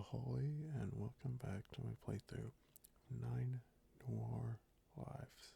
Ahoy, and welcome back to my playthrough 9 Noir Lives.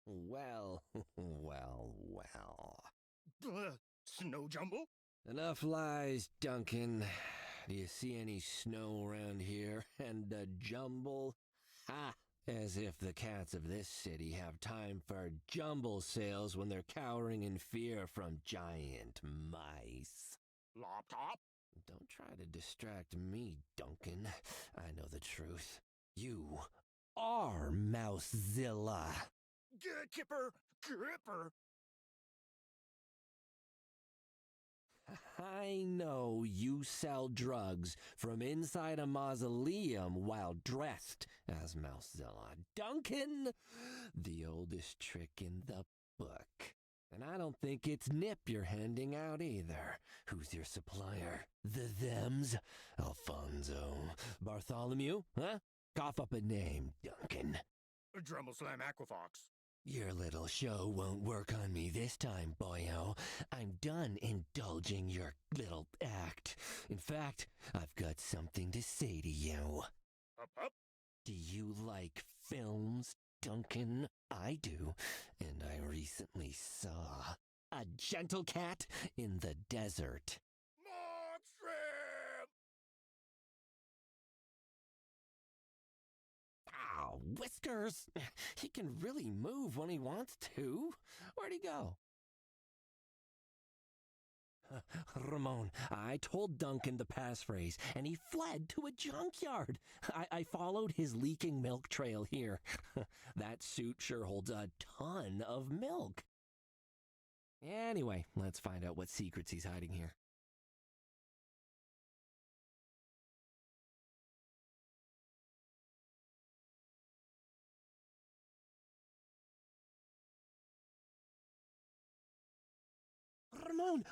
Well, well. Snow jumble? Enough lies, Duncan. Do you see any snow around here? And a jumble? Ha! As if the cats of this city have time for jumble sales when they're cowering in fear from giant mice. Laptop? Don't try to distract me, Duncan. I know the truth. You are Mousezilla. Kipper! Kipper! I know you sell drugs from inside a mausoleum while dressed as Mousezilla. Duncan, the oldest trick in the book. And I don't think it's Nip you're handing out either. Who's your supplier? The Thems? Alfonso? Bartholomew? Huh? Cough up a name, Duncan. Dremel Slam Aquafox. Your little show won't work on me this time, boyo. I'm done indulging your little act. In fact, I've got something to say to you. Up. Do you like films, Duncan? I do, and I recently saw a gentle cat in the desert. More shrimp! Ow, Whiskers! He can really move when he wants to. Where'd he go? Ramon, I told Duncan the passphrase, and he fled to a junkyard. I followed his leaking milk trail here. That suit sure holds a ton of milk. Anyway, let's find out what secrets he's hiding here. Ramon,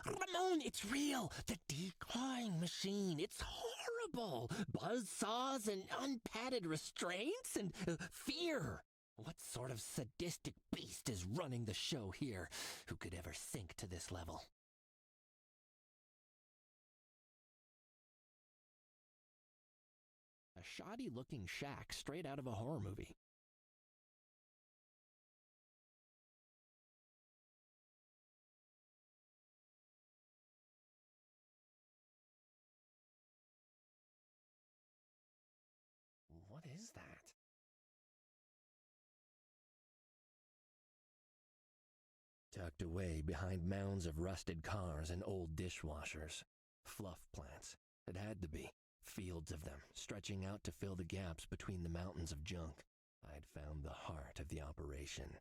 it's real. The declawing machine. It's horrible. Buzzsaws and unpadded restraints and fear. What sort of sadistic beast is running the show here? Who could ever sink to this level? A shoddy-looking shack straight out of a horror movie. What is that? Tucked away behind mounds of rusted cars and old dishwashers. Fluff plants. It had to be. Fields of them, stretching out to fill the gaps between the mountains of junk. I'd found the heart of the operation.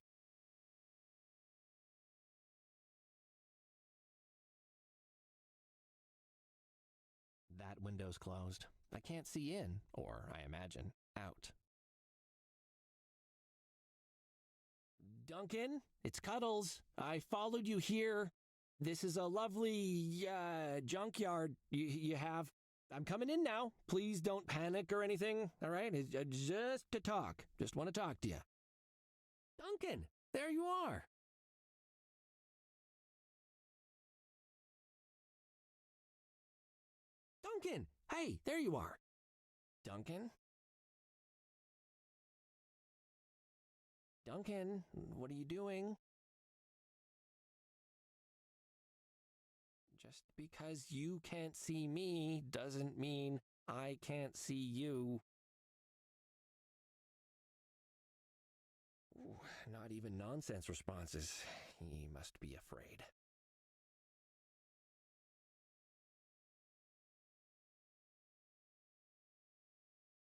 That window's closed. I can't see in, or, I imagine, out. Duncan, it's Cuddles. I followed you here. This is a lovely, junkyard you have. I'm coming in now. Please don't panic or anything, all right? It's just to talk. Just want to talk to you. Duncan, there you are. Duncan, hey, there you are. Duncan? Duncan, what are you doing? Just because you can't see me doesn't mean I can't see you. Ooh, Not even nonsense responses. He must be afraid.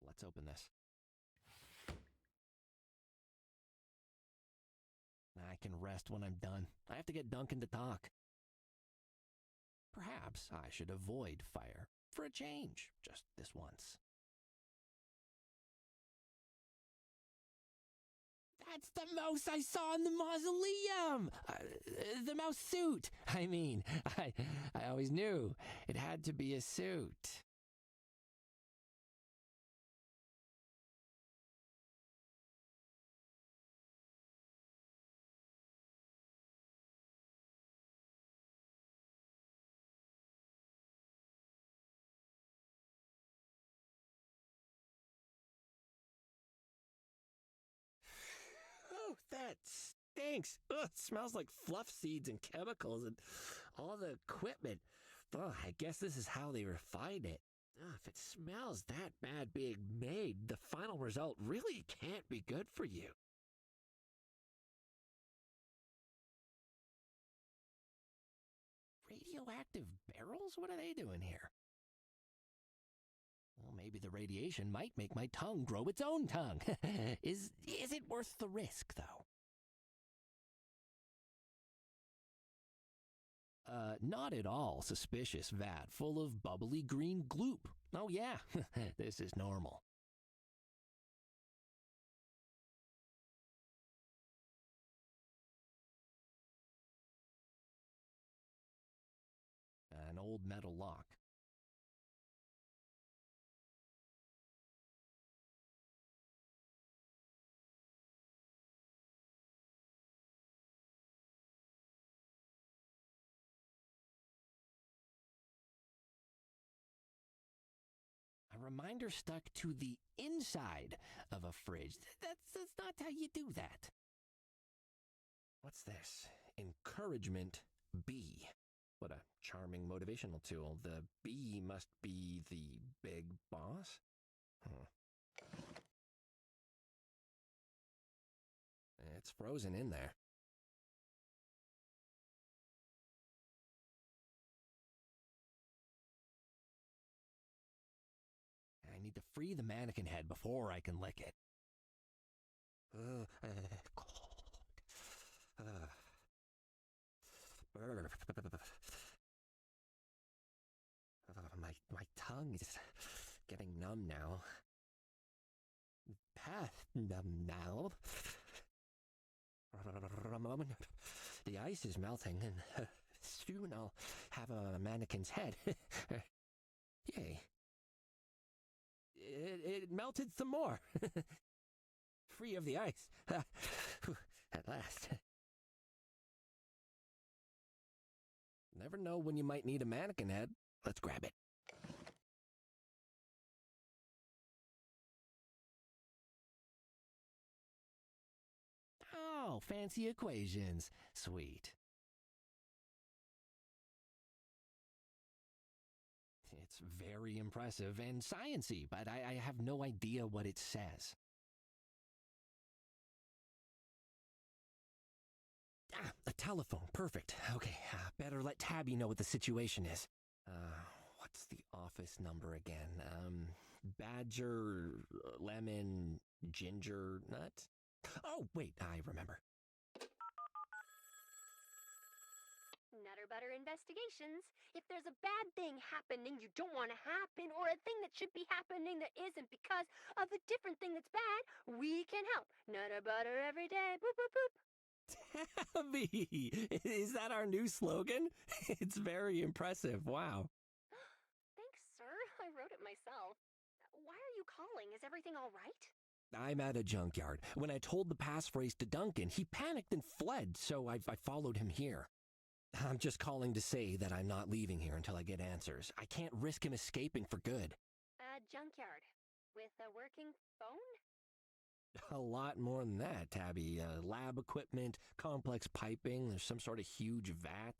Let's open this. I can rest when I'm done. I have to get Duncan to talk. Perhaps I should avoid fire for a change, just this once. That's the mouse I saw in the mausoleum! The mouse suit! I mean, I always knew it had to be a suit. Oh, that stinks. Ugh, it smells like fluff seeds and chemicals and all the equipment. Ugh, I guess this is how they refined it. Ugh, if it smells that bad being made, the final result really can't be good for you. Radioactive barrels? What are they doing here? Well, maybe the radiation might make my tongue grow its own tongue. Is it worth the risk, though? Not at all suspicious vat full of bubbly green gloop. Oh yeah, this is normal. An old metal lock. A reminder stuck to the inside of a fridge. That's not how you do that. What's this? Encouragement B. What a charming motivational tool. The B must be the big boss? It's frozen in there. I need to free the mannequin head before I can lick it. My tongue is getting numb now. Numb now. The ice is melting, and soon I'll have a mannequin's head. Yay. It melted some more. Free of the ice. At last. Never know when you might need a mannequin head. Let's grab it. Oh, fancy equations. Sweet. It's very impressive and science-y, but I have no idea what it says. Ah, a telephone. Perfect. Okay, better let Tabby know what the situation is. What's the office number again? Badger, lemon, ginger, nut? Oh, wait, I remember. Nutter Butter Investigations. If there's a bad thing happening you don't want to happen, or a thing that should be happening that isn't because of a different thing that's bad, we can help. Nutter Butter every day. Boop, boop, boop. Tabby! Is that our new slogan? It's very impressive. Wow. Thanks, sir. I wrote it myself. Why are you calling? Is everything all right? I'm at a junkyard. When I told the passphrase to Duncan, he panicked and fled, so I followed him here. I'm just calling to say that I'm not leaving here until I get answers. I can't risk him escaping for good. A junkyard. With a working phone? A lot more than that, Tabby. Lab equipment, complex piping, there's some sort of huge vat,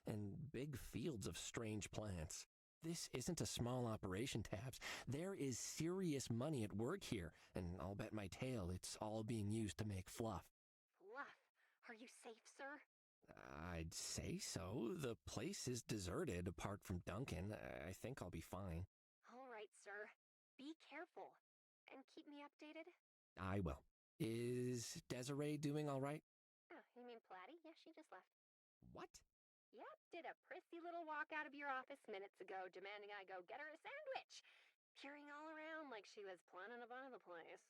and big fields of strange plants. This isn't a small operation, Tabs. There is serious money at work here, and I'll bet my tail it's all being used to make fluff. you safe, sir? I'd say so. The place is deserted apart from Duncan. I think I'll be fine. All right, sir. Be careful. And keep me updated. I will. Is Desiree doing all right? Oh, you mean Platty? Yeah, she just left. What? Yep, did a prissy little walk out of your office minutes ago, demanding I go get her a sandwich. Peering all around like she was planning to buy the place.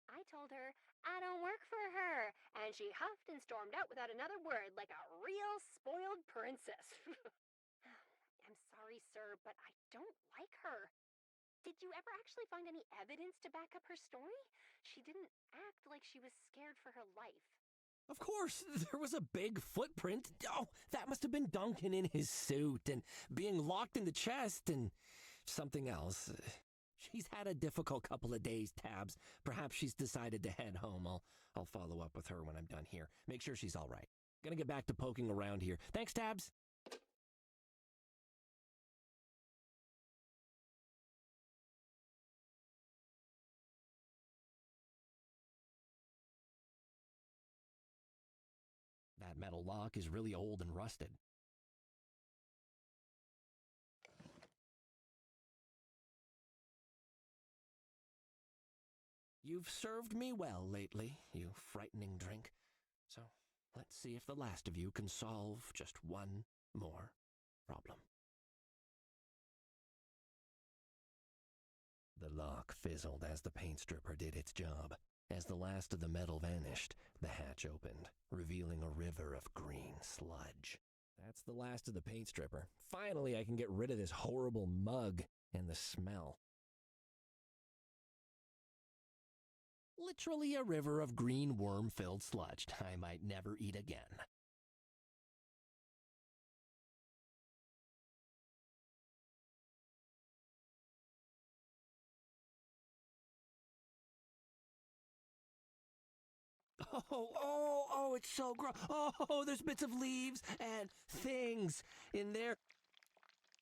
I told her I don't work for her, and she huffed and stormed out without another word like a real spoiled princess. I'm sorry, sir, but I don't like her. Did you ever actually find any evidence to back up her story? She didn't act like she was scared for her life. Of course, there was a big footprint. Oh, that must have been Duncan in his suit and being locked in the chest and something else. She's had a difficult couple of days, Tabs. Perhaps she's decided to head home. I'll follow up with her when I'm done here. Make sure she's all right. Gonna get back to poking around here. Thanks, Tabs. That metal lock is really old and rusted. You've served me well lately, you frightening drink. So let's see if the last of you can solve just one more problem. The lock fizzled as the paint stripper did its job. As the last of the metal vanished, the hatch opened, revealing a river of green sludge. That's the last of the paint stripper. Finally, I can get rid of this horrible mug and the smell. Literally a river of green worm-filled sludge I might never eat again. Oh, it's so gross. Oh, there's bits of leaves and things in there.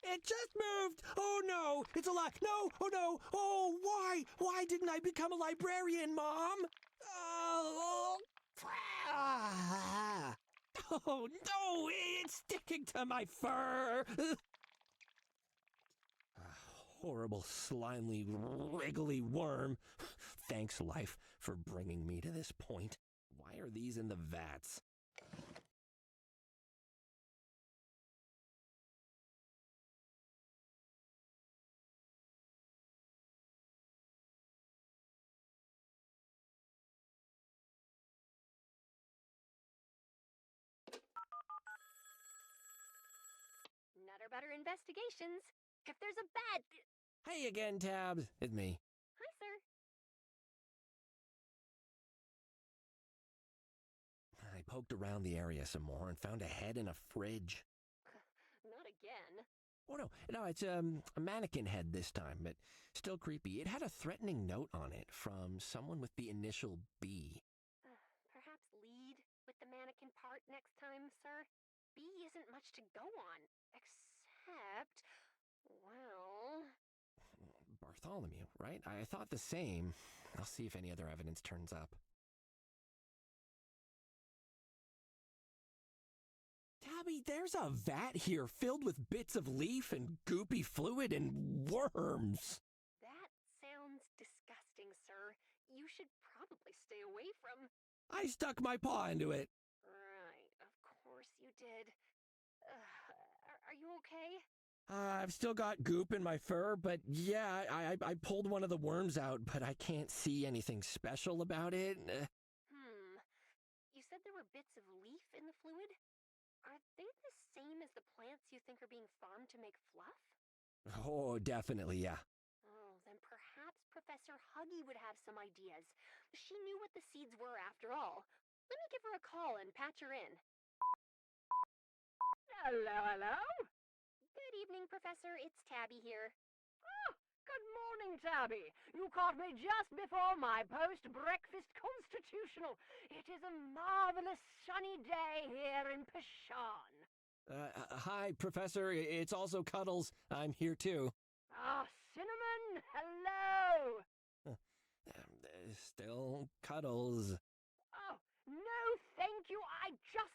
It just moved. Oh, no, it's a lot. No, oh, no. Oh, why? Why didn't I become a librarian, Mom? Oh, ah. Oh no, it's sticking to my fur. Horrible, slimy, wriggly worm. Thanks, life, for bringing me to this point. Why are these in the vats? Nutter Butter Investigations. If there's a bad... Hey again, Tabs. It's me. Hi, sir. I poked around the area some more and found a head in a fridge. Not again. Oh, no, it's a mannequin head this time, but still creepy. It had a threatening note on it from someone with the initial B. Perhaps lead with the mannequin part next time, sir? B isn't much to go on, except... well... Bartholomew, right? I thought the same. I'll see if any other evidence turns up. Tabby, there's a vat here filled with bits of leaf and goopy fluid and worms. That sounds disgusting, sir. You should probably stay away from... I stuck my paw into it. Right, of course you did. Are you okay? I've still got goop in my fur, but yeah, I pulled one of the worms out, but I can't see anything special about it. You said there were bits of leaf in the fluid? Are they the same as the plants you think are being farmed to make fluff? Oh, definitely, yeah. Oh, then perhaps Professor Huggy would have some ideas. She knew what the seeds were after all. Let me give her a call and patch her in. Hello? Good evening, Professor. It's Tabby here. Oh, good morning, Tabby. You caught me just before my post-breakfast constitutional. It is a marvelous sunny day here in Pashon. Hi, Professor. It's also Cuddles. I'm here, too. Ah, Cinnamon, hello. Still Cuddles. Oh, no, thank you. I just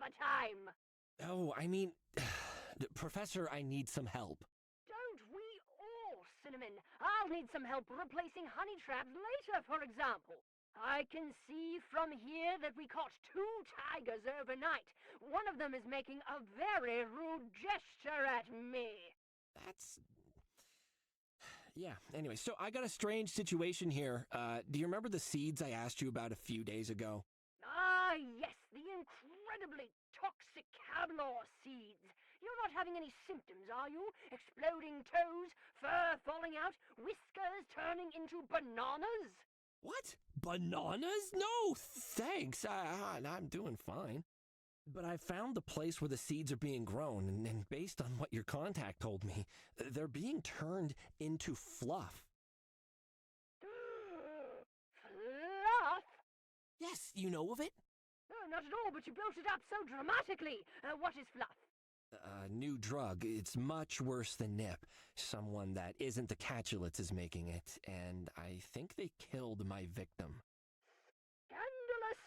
another time. Oh, I mean, Professor, I need some help. Don't we all, Cinnamon? I'll need some help replacing honey traps later, for example. I can see from here that we caught 2 tigers overnight. One of them is making a very rude gesture at me. That's... Yeah, anyway, so I got a strange situation here. Do you remember the seeds I asked you about a few days ago? Ah, yes, the incredibly toxic cablor seeds. You're not having any symptoms, are you? Exploding toes, fur falling out, whiskers turning into bananas? What? Bananas? No, thanks. I'm doing fine. But I found the place where the seeds are being grown, and based on what your contact told me, they're being turned into fluff. Fluff? Yes, you know of it? No, not at all, but you built it up so dramatically. What is fluff? A new drug. It's much worse than nip. Someone that isn't the Catulets is making it, and I think they killed my victim. Scandalous!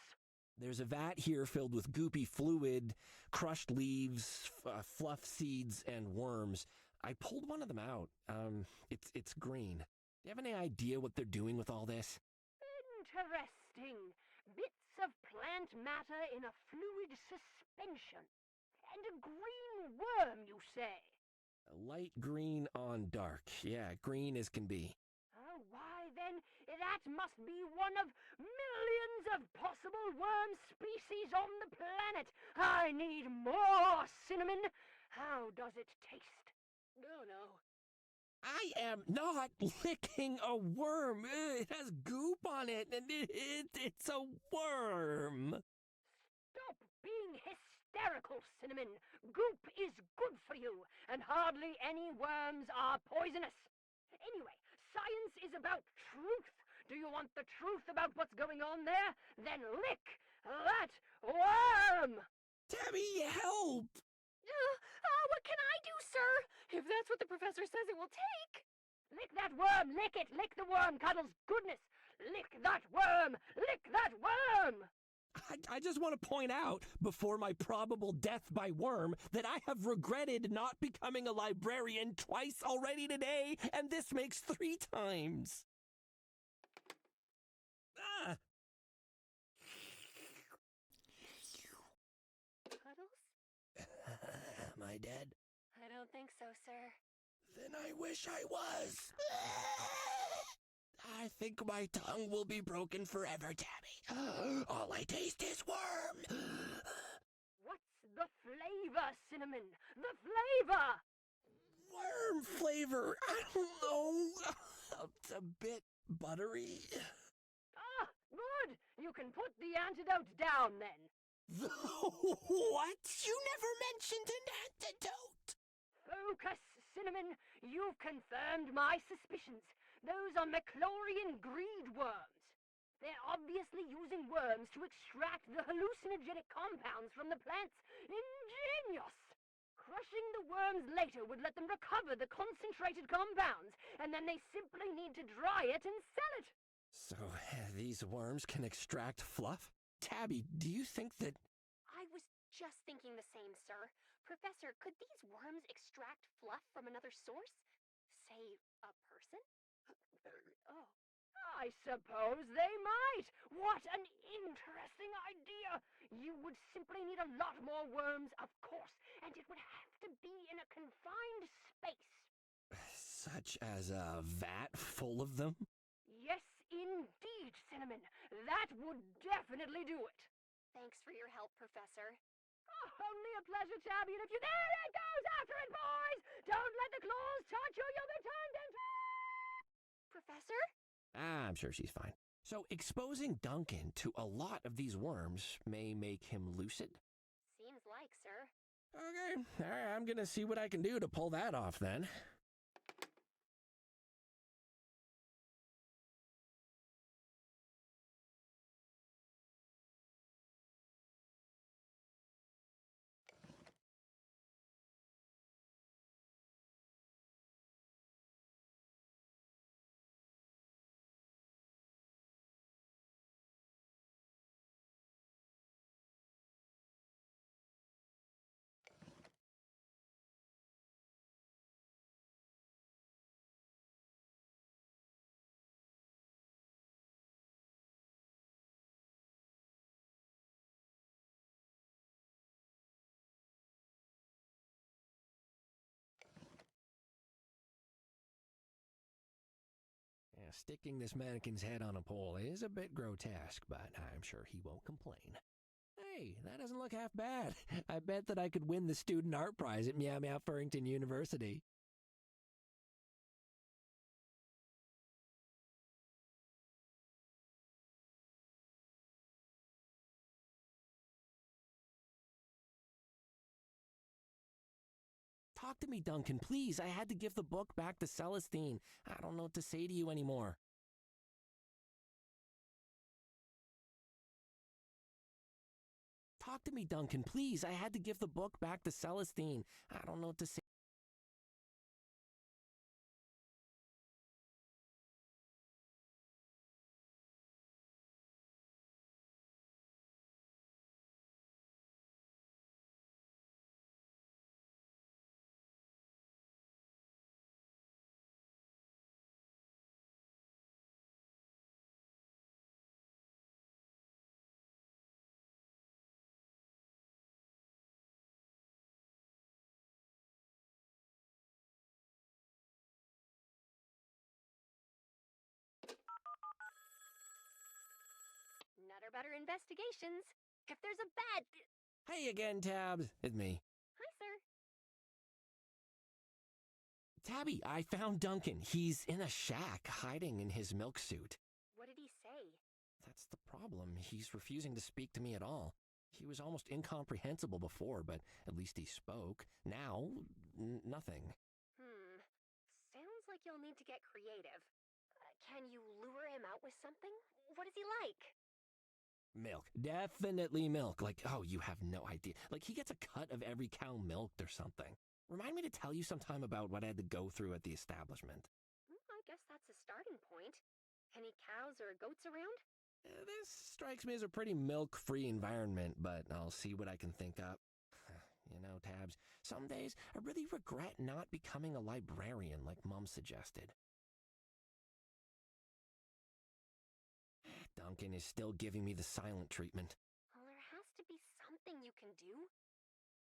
There's a vat here filled with goopy fluid, crushed leaves, fluff seeds, and worms. I pulled one of them out. It's green. Do you have any idea what they're doing with all this? Interesting. Bits of plant matter in a fluid suspension. And a green worm, you say? A light green on dark. Yeah, green as can be. Oh, why then, that must be one of millions of possible worm species on the planet. I need more cinnamon. How does it taste? Oh, no. I am not licking a worm. It has goop on it, and it's a worm. Stop being hysterical, Cinnamon. Goop is good for you, and hardly any worms are poisonous. Anyway, science is about truth. Do you want the truth about what's going on there? Then lick that worm! Tabby, help! What can I do, sir? If that's what the professor says it will take. Lick that worm! Lick it! Lick the worm, Cuddles! Goodness! Lick that worm! Lick that worm! I just want to point out, before my probable death by worm, that I have regretted not becoming a librarian twice already today, and this makes 3 times. Ah! Puddles? Am I dead? I don't think so, sir. Then I wish I was. I think my tongue will be broken forever, Tabby. All I taste is worm. What's the flavor, Cinnamon? The flavor! Worm flavor. I don't know. It's a bit buttery. Ah, good! You can put the antidote down, then. What? You never mentioned an antidote. Focus, Cinnamon. You've confirmed my suspicions. Those are Maclorian greed worms. They're obviously using worms to extract the hallucinogenic compounds from the plants. Ingenious! Crushing the worms later would let them recover the concentrated compounds, and then they simply need to dry it and sell it. So, these worms can extract fluff? Tabby, do you think that... I was just thinking the same, sir. Professor, could these worms extract fluff from another source? Say, a person? Oh. I suppose they might. What an interesting idea. You would simply need a lot more worms, of course, and it would have to be in a confined space. Such as a vat full of them? Yes, indeed, Cinnamon. That would definitely do it. Thanks for your help, Professor. Oh, only a pleasure, Tabby, and if you... There it goes! After it, boys! Don't let the claws touch you, you'll be turned into... Professor? I'm sure she's fine. So, exposing Duncan to a lot of these worms may make him lucid? Seems like, sir. Okay, all right, I'm gonna see what I can do to pull that off then. Sticking this mannequin's head on a pole is a bit grotesque, but I'm sure he won't complain. Hey, that doesn't look half bad. I bet that I could win the student art prize at Meow Meow Furrington University. Talk to me, Duncan, please. I had to give the book back to Celestine. I don't know what to say to you anymore. Talk to me, Duncan, please. I had to give the book back to Celestine. I don't know what to say. Nutter Butter Investigations. If there's a bad... Hey again, Tabs. It's me. Hi, sir. Tabby, I found Duncan. He's in a shack, hiding in his milk suit. What did he say? That's the problem. He's refusing to speak to me at all. He was almost incomprehensible before, but at least he spoke. Now, nothing. Sounds like you'll need to get creative. Can you lure him out with something? What is he like? Milk. Definitely milk. Like, oh, you have no idea. Like, he gets a cut of every cow milked or something. Remind me to tell you sometime about what I had to go through at the establishment. I guess that's a starting point. Any cows or goats around? This strikes me as a pretty milk-free environment, but I'll see what I can think up. You know, Tabs, some days I really regret not becoming a librarian like Mom suggested. Duncan is still giving me the silent treatment. Well, there has to be something you can do.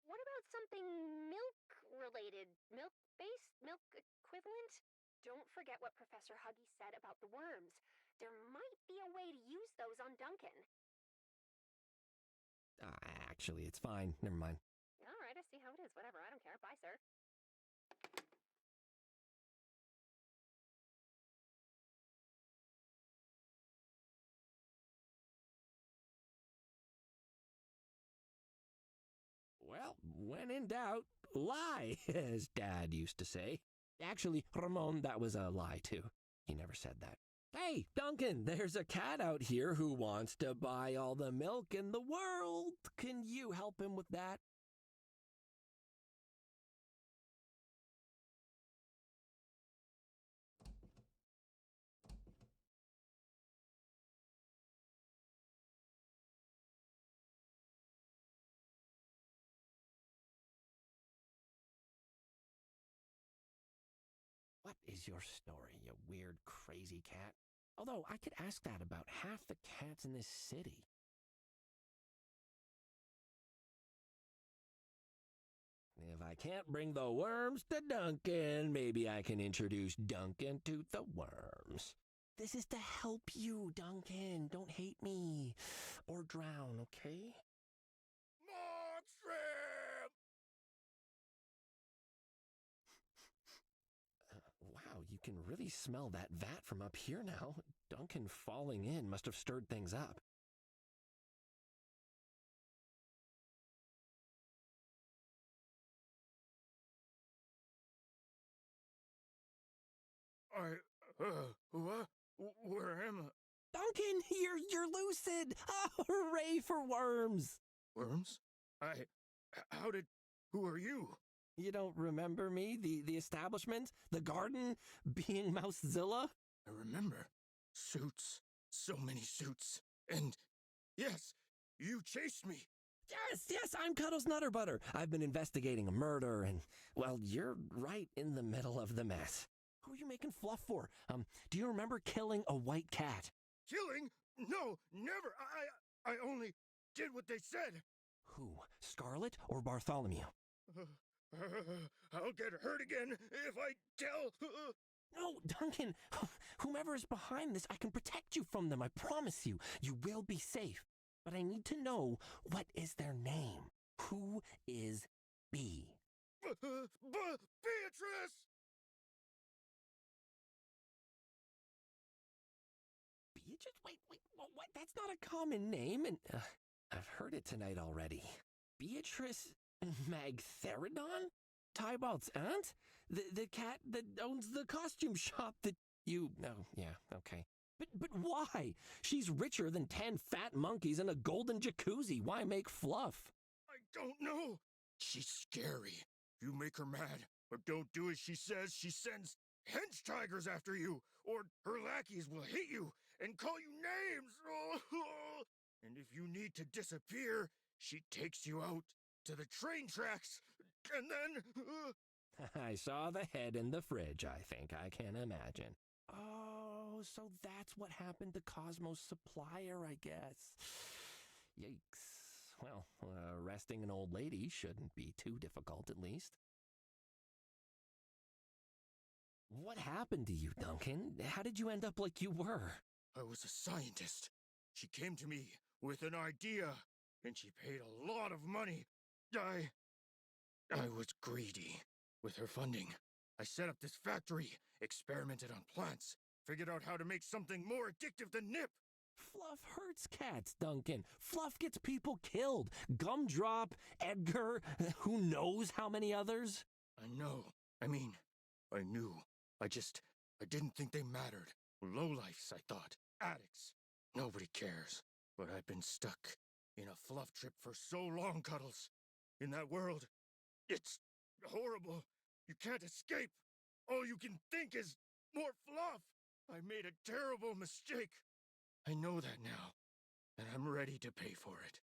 What about something milk-related? Milk-based? Milk equivalent? Don't forget what Professor Huggy said about the worms. There might be a way to use those on Duncan. Actually, it's fine. Never mind. All right, I see how it is. Whatever, I don't care. Bye, sir. Well, when in doubt, lie, as Dad used to say. Actually, Ramon, that was a lie, too. He never said that. Hey, Duncan, there's a cat out here who wants to buy all the milk in the world. Can you help him with that? What is your story, you weird, crazy cat? Although, I could ask that about half the cats in this city. If I can't bring the worms to Duncan, maybe I can introduce Duncan to the worms. This is to help you, Duncan. Don't hate me. Or drown, okay? More shrimp! Wow, you can really smell that vat from up here now. Duncan falling in must have stirred things up. What? Where am I? Duncan, you're lucid! Oh, hooray for worms! Worms? Who are you? You don't remember me? The establishment? The garden? Being Mousezilla? I remember. Suits. So many suits. And, yes, you chased me. Yes, I'm Cuddles Nutter Butter. I've been investigating a murder and, well, you're right in the middle of the mess. Who are you making fluff for? Do you remember killing a white cat? Killing? No, never. I only did what they said. Who? Scarlet or Bartholomew? I'll get hurt again if I tell. No, Duncan, whomever is behind this, I can protect you from them. I promise you, you will be safe. But I need to know, what is their name? Who is B? Beatrice! Beatrice? Wait, what? That's not a common name, and I've heard it tonight already. Beatrice Magtheridon? Tybald's aunt? The cat that owns the costume shop that you... Oh, yeah, okay. But why? She's richer than 10 fat monkeys and a golden jacuzzi. Why make fluff? I don't know. She's scary. You make her mad, or don't do as she says, she sends hench tigers after you, or her lackeys will hit you and call you names. And if you need to disappear, she takes you out to the train tracks, and then... I saw the head in the fridge, I think. I can imagine. Oh, so that's what happened to Cosmo's supplier, I guess. Yikes. Well, arresting an old lady shouldn't be too difficult, at least. What happened to you, Duncan? How did you end up like you were? I was a scientist. She came to me with an idea, and she paid a lot of money. I was greedy. With her funding, I set up this factory, experimented on plants, figured out how to make something more addictive than nip. Fluff hurts cats, Duncan. Fluff gets people killed. Gumdrop, Edgar, who knows how many others? I know. I knew. I didn't think they mattered. Lowlifes, I thought. Addicts. Nobody cares. But I've been stuck in a fluff trip for so long, Cuddles. In that world, it's horrible. You can't escape. All you can think is more fluff. I made a terrible mistake. I know that now, and I'm ready to pay for it.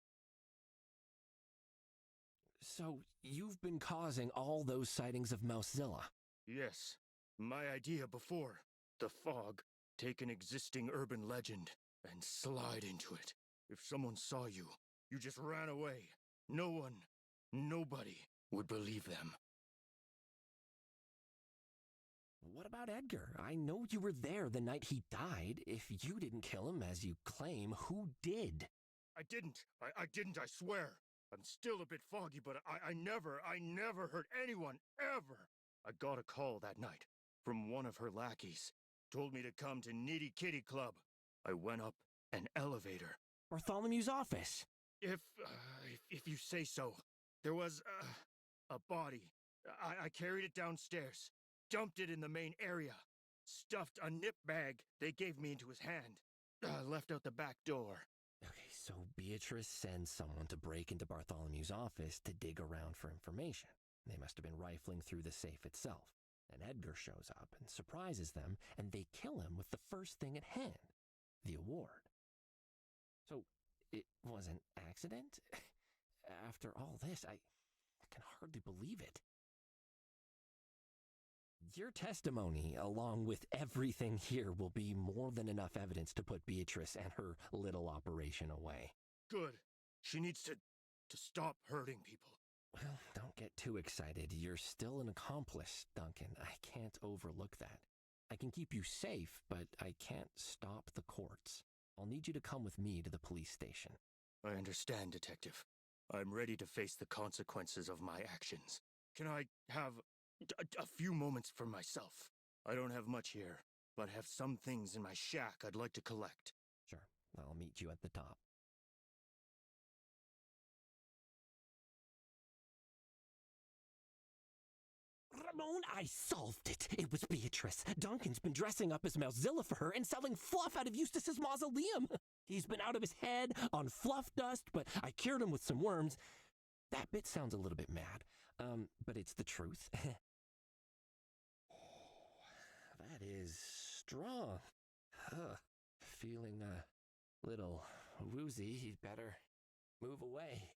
So, you've been causing all those sightings of Mousezilla? Yes. My idea before. The fog. Take an existing urban legend and slide into it. If someone saw you, you just ran away. No one, nobody would believe them. What about Edgar? I know you were there the night he died. If you didn't kill him, as you claim, who did? I didn't, I swear. I'm still a bit foggy, but I never hurt anyone, ever. I got a call that night from one of her lackeys. Told me to come to Nitty Kitty Club. I went up an elevator. Bartholomew's office. If you say so. There was a body. I carried it downstairs. Dumped it in the main area. Stuffed a nip bag they gave me into his hand. Left out the back door. Okay, so Beatrice sends someone to break into Bartholomew's office to dig around for information. They must have been rifling through the safe itself. Then Edgar shows up and surprises them, and they kill him with the first thing at hand, the award. So, it was an accident? After all this, I can hardly believe it. Your testimony, along with everything here, will be more than enough evidence to put Beatrice and her little operation away. Good. She needs to stop hurting people. Well, don't get too excited. You're still an accomplice, Duncan. I can't overlook that. I can keep you safe, but I can't stop the courts. I'll need you to come with me to the police station. I understand, Detective. I'm ready to face the consequences of my actions. Can I have a few moments for myself? I don't have much here, but I have some things in my shack I'd like to collect. Sure, I'll meet you at the top. Ramon, I solved it. It was Beatrice. Duncan's been dressing up as Mousezilla for her and selling fluff out of Eustace's mausoleum. He's been out of his head on fluff dust, but I cured him with some worms. That bit sounds a little bit mad, but it's the truth. That is strong. Feeling a little woozy. You'd better move away.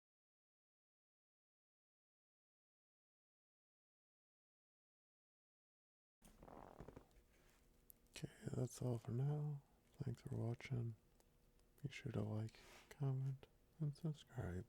Okay, that's all for now. Thanks for watching. Be sure to like, comment, and subscribe.